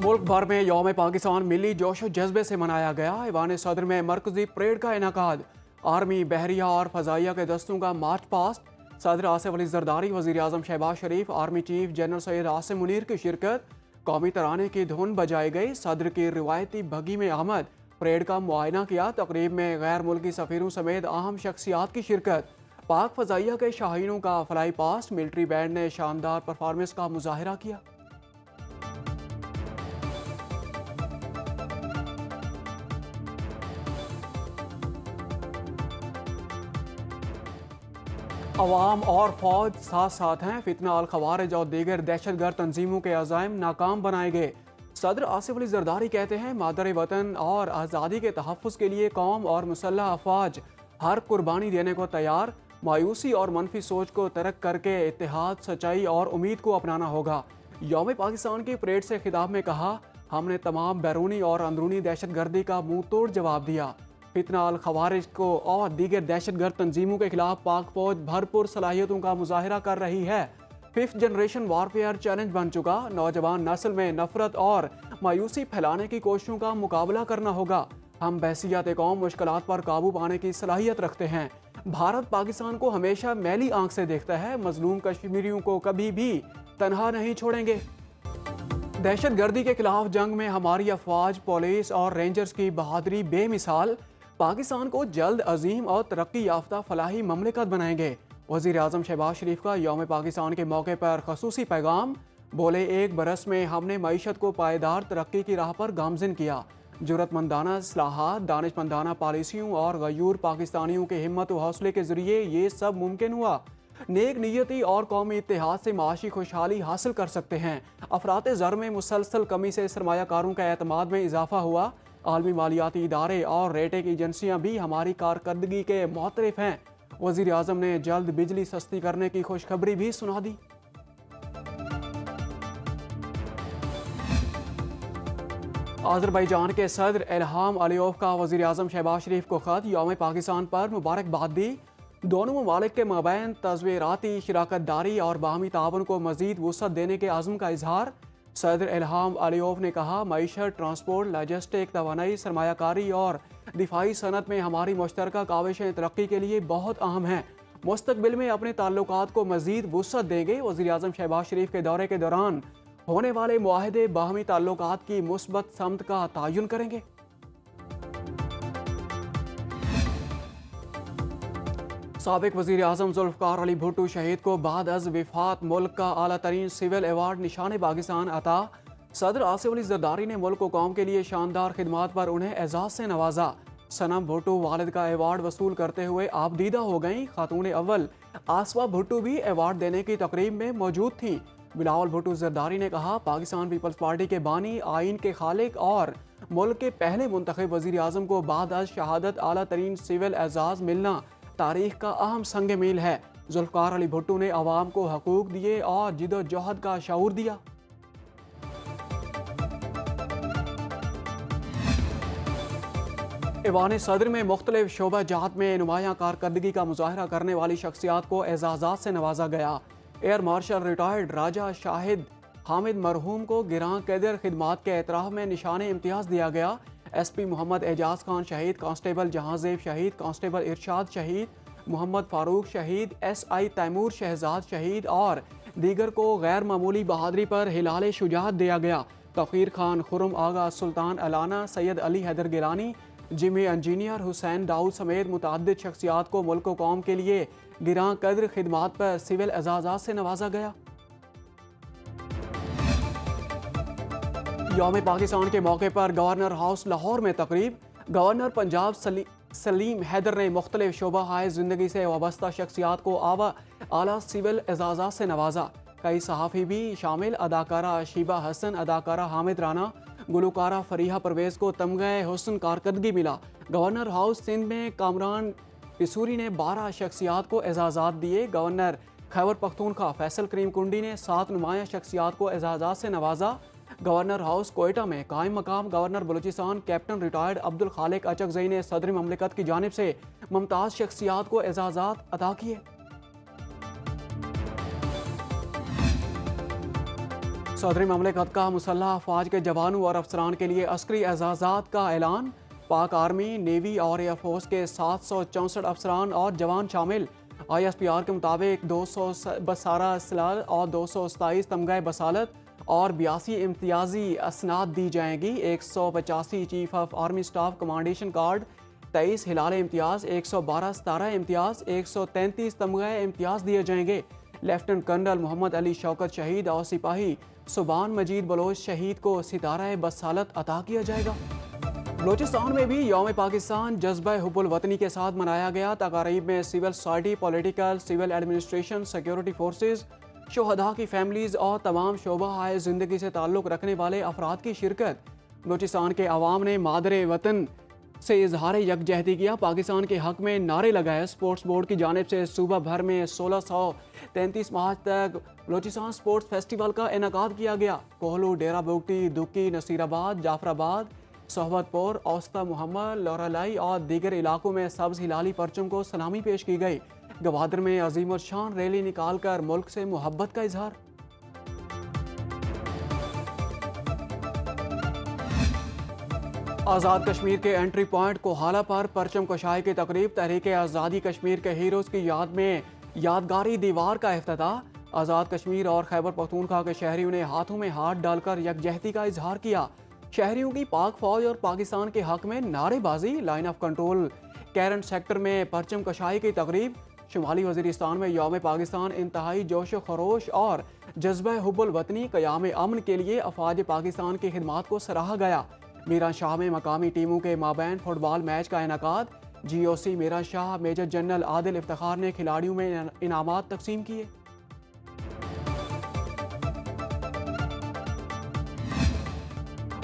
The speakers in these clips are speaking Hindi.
मुल्क भर में यौम पाकिस्तान मिली जोशो जज्बे से मनाया गया। ऐवान सदर में मरकजी परेड का इनकाद, आर्मी, बहरिया और फजाइया के दस्तों का मार्च पास्ट, सदर आसिफ अली जरदारी, वज़ीर आज़म Shehbaz Sharif, army chief general Syed Asim Munir की शिरकत। कौमी तराने की धुन बजाई गई। सदर की रिवायती बगी में आमद, परेड का मुआयना किया। तकरीब में गैर मुल्की सफ़ीरों समेत अहम शख्सियात की शिरकत। पाक फजाइया के शाहीनों का फ्लाई पास्ट, मिलिट्री बैंड ने शानदार परफॉर्मेंस का मुजाहरा किया। अवाम और फौज साथ साथ हैं। फितना अल खवारिज और दीगर दहशतगर्द तंजीमों के अज़ाइम नाकाम बनाए गए। सदर आसिफ अली जरदारी कहते हैं, मादर वतन और आज़ादी के तहफ़्फ़ुज़ के लिए कौम और मुसल्लह अफवाज हर कुर्बानी देने को तैयार। मायूसी और मनफी सोच को तर्क करके इत्तेहाद, सच्चाई और उम्मीद को अपनाना होगा। यौम पाकिस्तान की परेड से खिताब में कहा, हमने तमाम बैरूनी और अंदरूनी दहशतगर्दी का मुंह तोड़ जवाब दिया। फितना अल खवारिज को और दीगर दहशतगर्द तंजीमों के खिलाफ पाक फौज भरपूर सलाहियतों का मुजाहरा कर रही है। 5th जनरेशन वारफेयर चैलेंज बन चुका। नौजवान नस्ल में नफरत और मायूसी फैलाने की कोशिशों का मुकाबला करना होगा। हम बहसियत कौम मुश्किलात पर काबू पाने की सलाहियत रखते हैं। भारत पाकिस्तान को हमेशा मैली आंख से देखता है। मजलूम कश्मीरियों को कभी भी तनहा नहीं छोड़ेंगे। दहशतगर्दी के खिलाफ जंग में हमारी अफवाज, पुलिस और रेंजर्स की बहादुरी बेमिसाल। पाकिस्तान को जल्द अजीम और तरक्की याफ्ता फलाही ममलिकत बनाएंगे। वज़ीर आज़म शहबाज शरीफ का यौम पाकिस्तान के मौके पर खसूसी पैगाम। बोले, 1 बरस में हमने मईशत को पायदार तरक्की की राह पर गामजिन किया। जुरतमंदाना इस्लाहात, दानिशमंदाना पॉलिसियों और गयूर पाकिस्तानियों के हिम्मत व हौसले के ज़रिए ये सब मुमकिन हुआ। नेक नीयती और कौमी इत्तेहाद से माशी खुशहाली हासिल कर सकते हैं। अफरात ज़र में मुसलसल कमी से सरमायाकारों का एतमाद में इजाफा हुआ। आलमी मालियाती इदारे और रेटिंग एजेंसियां भी हमारी कारकर्दगी के मोतरफ हैं। वज़ीर आज़म ने जल्द बिजली सस्ती करने की खुशखबरी भी सुना दी। आज़रबाईजान के सदर इल्हाम अलीयोव का वज़ीर आज़म शहबाज शरीफ को ख़त, यौम पाकिस्तान पर मुबारकबाद दी। दोनों ममालिक के माबैन तज़वीराती शिराकत दारी और बाहमी तावन को मज़ीद वुसअत देने के आज़म का इजहार। सदर इल्हाम अलीयोव ने कहा, मईशत, ट्रांसपोर्ट, लॉजिस्टिक, तवानाई, सरमायाकारी और दिफाई सनत में हमारी मुश्तरका काविशें तरक्की के लिए बहुत अहम हैं। मुस्तकबिल में अपने ताल्लुकात को मज़ीद वुसअत देंगे। वज़ीर आज़म शहबाज शरीफ के दौरे के दौरान होने वाले मुआहदे बाहमी ताल्लुकात की मुस्बत समत का तयन करेंगे। साबिक वज़ीर आज़म ज़ुल्फ़िकार अली भुट्टो शहीद को बाद अज़ विफ़ात मुल्क का आला तरीन सिविल एवार्ड निशान पाकिस्तान अता। सदर आसिफ अली जरदारी ने मुल्क व कौम के लिए शानदार खिदमात पर उन्हें एजाज़ से नवाजा। सनम भुट्टो वालिद का एवार्ड वसूल करते हुए आबदीदा हो गईं। खातून अव्वल आसवा भुट्टो भी एवार्ड देने की तकरीब में मौजूद थीं। बिलावल भुट्टो जरदारी ने कहा, पाकिस्तान पीपल्स पार्टी के बानी, आइन के खालिक और मुल्क के पहले मुंतखब वज़ीर आज़म को बाद अज़ शहादत आला तरीन सिविल एजाज़ मिलना तारीख का अहम संग मील है। ज़ुल्फ़िकार अली भुट्टो ने आवाम को हकूक़ दिए और जिदोजहद का शऊर दिया। ऐवान सदर में मुख्तलिफ शोबा जात में नुमायाँ कारकर्दगी का मुजाहरा करने वाली शख्सियात को एजाज़ात से नवाजा गया। एयर मार्शल रिटायर्ड राजा शाहिद हामिद मरहूम को गिरां कदर खिदमात के एतराफ़ में निशान इम्तियाज़ दिया गया। SP मोहम्मद एजाज खान शहीद, कांस्टेबल जहांजेब शहीद, कांस्टेबल इरशाद शहीद, मोहम्मद फारूक शहीद, SI तैमूर शहजाद शहीद और दीगर को गैर मामूली बहादरी पर हिलाल शुजात दिया गया। तौकीर खान, खुरम आगा, सुल्तान अलाना, सैयद अली हैदर गिलानी, जिमी इंजीनियर, हुसैन दाऊद समेत मुतअद्दिद शख्सियात को मुल्क व कौम के लिए गिरां कदर खिदमात पर सिविल एजाज़ात से नवाजा गया। यौम पाकिस्तान के मौके पर गवर्नर हाउस लाहौर में तकरीब। गवर्नर पंजाब सलीम हैदर ने मुख्तलिफ शोबा हाय ज़िंदगी से वाबस्ता शख्सियात को आला सिविल एजाज़ात से नवाजा। कई सहाफ़ी भी शामिल। अदाकारा शीबा हसन, अदाकारा हामिद राना, गुलकारा फरीहा परवेज़ को तमग़े हुस्न कारकर्दगी मिला। गवर्नर हाउस सिंध में कामरान पिसूरी ने 12 शख्सियात को एजाज़ात दिए। गवर्नर खैबर पख्तूनख्वा फैसल करीम कुंडी ने 7 नुमाया शख्सियात को एजाज़ात से नवाजा। गवर्नर हाउस कोयटा में कायम मकाम governor Balochistan captain retired Abdul Khaliq Achakzai ने सदर ममलिकत की जानिब से मुमताज़ शख्सियात को एजाज़ात अता किए। सदर ममलिकत का मुसल्ह अफवाज के जवानों और अफसरान के लिए अस्करी एजाज़ात का ऐलान। पाक आर्मी, नेवी और एयरफोर्स के 764 अफसरान और जवान शामिल। ISPR के मुताबिक 212 असलाल और 227 तमगा बसालत और 82 इम्तियाजी असनाद दी जाएंगी। 185 chief of army staff commendation card, 23 हिलाल इम्तियाज़, 112 सितारा इम्तियाज़, 133 तमगा इम्तियाज़ दिए जाएंगे। लेफ्टिनेंट कर्नल मोहम्मद अली शौकत शहीद और सिपाही सुबान मजीद बलोच शहीद को सितारा बसालत अता किया जाएगा। बलोचिस्तान में भी यौम पाकिस्तान जज्बा हुब्बुल वतनी के साथ मनाया गया। तकारीब में civil society, political, civil administration, security forces, शोहदा की फैमिलीज और तमाम शोबा आए ज़िंदगी से ताल्लुक़ रखने वाले अफराद की शिरकत। बलोचिस्तान के अवाम ने मादरे वतन से इजहार यकजहती किया। पाकिस्तान के हक में नारे लगाए। स्पोर्ट्स बोर्ड की जानिब से सूबा भर में 1633 मार्च तक बलोचिस्तान स्पोर्ट्स फेस्टिवल का इनेकाद किया गया। कोहलू, डेरा बुगटी, दुक्की, नसीराबाद, जाफराबाद, सोहबतपुर, औस्ता मोहम्मद, लौरालाई और दीगर इलाकों में सब्ज हिलाली परचम को सलामी पेश की गई। गवादर में अजीम और शान रैली निकाल कर मुल्क से मोहब्बत का इजहार। आज़ाद कश्मीर के एंट्री पॉइंट कोहाला पर परचम कशाई की तकरीब। तहरीक आज़ादी कश्मीर के हीरोज़ की याद में यादगारी दीवार का इफ्तिताह। आज़ाद कश्मीर और खैबर पख्तूनख्वा के शहरियों ने हाथों में हाथ डालकर यकजहती का इजहार किया। शहरियों की पाक फौज और पाकिस्तान के हक में नारेबाजी। लाइन ऑफ कंट्रोल कैरंट सेक्टर में परचम कशाई की तकरीब। शुमाली वजीरिस्तान में यौम पाकिस्तान इंतहाई जोश खरोश और जज्बा हुब्बुल वतनी क़याम अमन के लिए अफवाज पाकिस्तान की खिदमात को सराहा गया। मीरा शाह में मकामी टीमों के माबैन फुटबॉल मैच का इनेकाद। GOC Mira Shah major general Adil Iftikhar ने खिलाड़ियों में इनामात तकसीम किए।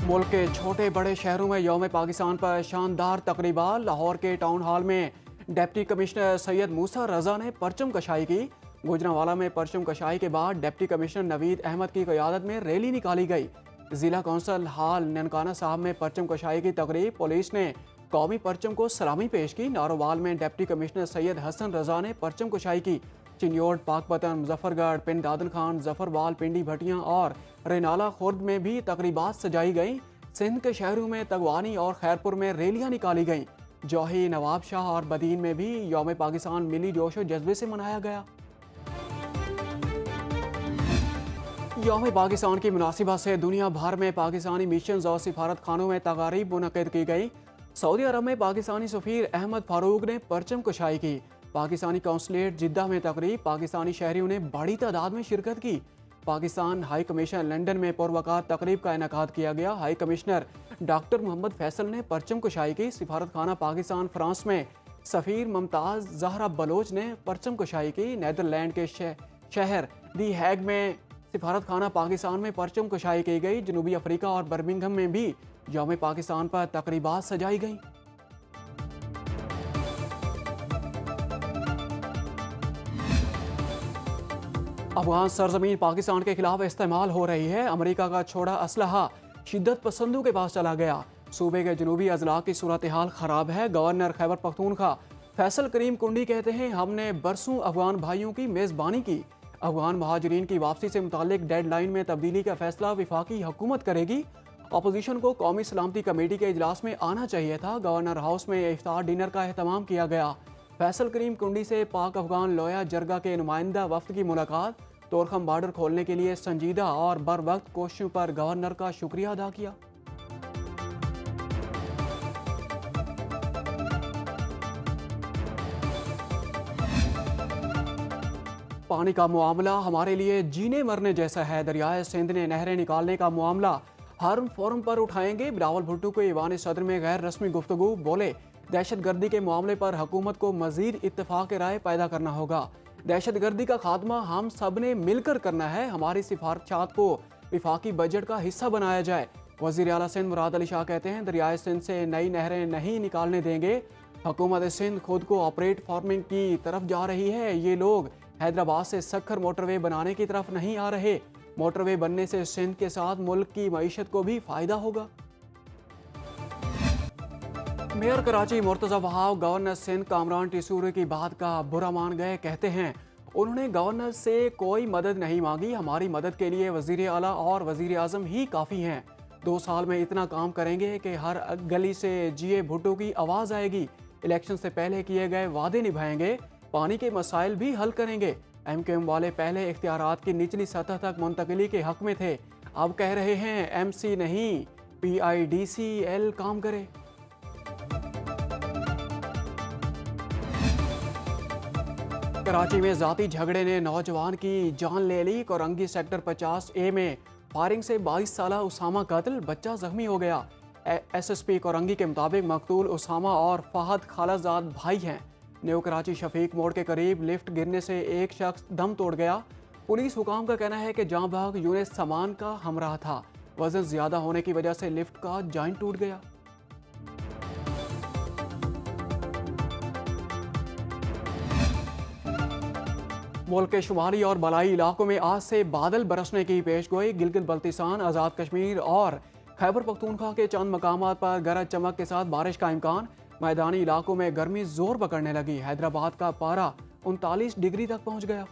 मुल्क के छोटे बड़े शहरों में यौम पाकिस्तान पर शानदार तकरीबात। लाहौर के टाउन हॉल में डिप्टी कमिश्नर सैयद मूसा रजा ने परचम कशाई की। गुजरांवाला में परचम कशाई के बाद डिप्टी कमिश्नर नवीद अहमद की क़यादत में रैली निकाली गई। जिला कौंसल हाल ननकाना साहब में परचम कशाई की तकरीब। पुलिस ने कौमी परचम को सलामी पेश की। नारोवाल में डिप्टी कमिश्नर सैयद हसन रजा ने परचम कशाई की। चिन्योट, पाकपतन, मुजफ्फरगढ़, पिंड दादन खान, जफरवाल, पिंडी भटियां और रेनाला खुर्द में भी तकरीबात सजाई गईं। सिंध के शहरों में तगवानी और खैरपुर में रैलियां निकाली गईं। जौही, नवाब शाह और बदीन में भी यौम पाकिस्तान मिली जोश और जज्बे से मनाया गया। यौम पाकिस्तान की मुनासिबत से दुनिया भर में पाकिस्तानी मिशन और सिफारत खानों में तकारीब मुनक़िद की गई। सऊदी अरब में पाकिस्तानी सफ़ीर अहमद फारूक ने परचम कशाई की। पाकिस्तानी कौंसलेट जिद्दा में तकरीब। पाकिस्तानी शहरियों ने बड़ी तादाद में शिरकत की। पाकिस्तान हाई कमीशन लंदन में पुरवकार तकरीब का इनेकाद किया गया। High commissioner doctor Mohammad Faisal ने परचम कशाई की। सिफारत खाना पाकिस्तान फ्रांस में सफ़ीर मुमताज़ ज़हरा बलोच ने परचम कशाई की। नीदरलैंड के शहर दी हैग में सिफारत खाना पाकिस्तान में परचम कशाई की गई। जनूबी अफ्रीका और बर्मिंघम में भी यौम पाकिस्तान पर तकरीबात सजाई गई। अफगान सरजमीन पाकिस्तान के खिलाफ इस्तेमाल हो रही है। अमेरिका का छोड़ा असलहा शिद्दत पसंदों के पास चला गया। सूबे के जनूबी अजला की सूरत हाल खराब है। गवर्नर खैबर पख्तूनख्वा फैसल करीम कुंडी कहते हैं, हमने बरसों अफगान भाइयों की मेज़बानी की। अफगान महाजरीन की वापसी से मुतालिक डेडलाइन में तब्दीली का फैसला वफाकी हुकूमत करेगी। अपोजिशन को कौमी सलामती कमेटी के इजलास में आना चाहिए था। गवर्नर हाउस में इफ्तार डिनर का एहतमाम किया गया। फैसल करीम कुंडी से पाक अफगान लोया जरगा के नुमाइंदा वफ्द की मुलाकात। तोरखम बॉर्डर खोलने के लिए संजीदा और बर वक्त कोशिशों पर गवर्नर का शुक्रिया अदा किया। पानी का मामला हमारे लिए जीने मरने जैसा है। दरियाए सिंध ने नहरें निकालने का मामला हर फोरम पर उठाएंगे। बिलावल भुट्टो को ईवान सदर में गैर रस्मी गुफ्तगू। बोले, दहशत गर्दी के मामले पर हुकूमत को मजीद इत्तेफाक राय पैदा करना होगा। दहशत गर्दी का खात्मा हम सब ने मिलकर करना है। हमारी सिफारिशात को वफाकी बजट का हिस्सा बनाया जाए। वज़ीर आला सिंध मुराद अली शाह कहते हैं, दरियाए सिंध से नई नहरें नहीं निकालने देंगे। हुकूमत सिंध खुद को ऑपरेट फार्मिंग की तरफ जा रही है। ये लोग हैदराबाद से सक्खर मोटरवे बनाने की तरफ नहीं आ रहे। मोटरवे बनने से सिंध के साथ मुल्क की मईशत को भी फायदा होगा। मेयर कराची मुर्तज़ा वहाब गवर्नर सिंध कामरान टिसूरी की बात का बुरा मान गए। कहते हैं, उन्होंने गवर्नर से कोई मदद नहीं मांगी, हमारी मदद के लिए वजीर आला और वजीर आजम ही काफ़ी हैं। 2 साल में इतना काम करेंगे कि हर गली से जिए भुट्टो की आवाज़ आएगी। इलेक्शन से पहले किए गए वादे निभाएंगे, पानी के मसाइल भी हल करेंगे। MQM वाले पहले इख्तियारात की निचली सतह तक मुंतकिली के हक में थे, अब कह रहे हैं MC नहीं PIDCL काम करे। कराची में जाती झगड़े ने नौजवान की जान ले ली। कोरंगी सेक्टर 50A में फायरिंग से 22 साला उसामा कत्ल, बच्चा जख्मी हो गया। SSP कोरंगी के मुताबिक मकतूल उसामा और फहद खालाजाद भाई हैं। न्यू कराची शफीक मोड़ के करीब लिफ्ट गिरने से एक शख्स दम तोड़ गया। पुलिस हुकाम का कहना है कि जाँ भाग यूनिस सामान का हमराह था, वजन ज्यादा होने की वजह से लिफ्ट का जॉइंट टूट गया। मुल्क के शुमाली और बलाई इलाकों में आज से बादल बरसने की पेशगोई। गिलगित बल्तिस्तान, आज़ाद कश्मीर और खैबर पख्तूनख्वा के चंद मकामात पर गरज चमक के साथ बारिश का इम्कान। मैदानी इलाकों में गर्मी जोर पकड़ने लगी। हैदराबाद का पारा 39 डिग्री तक पहुंच गया।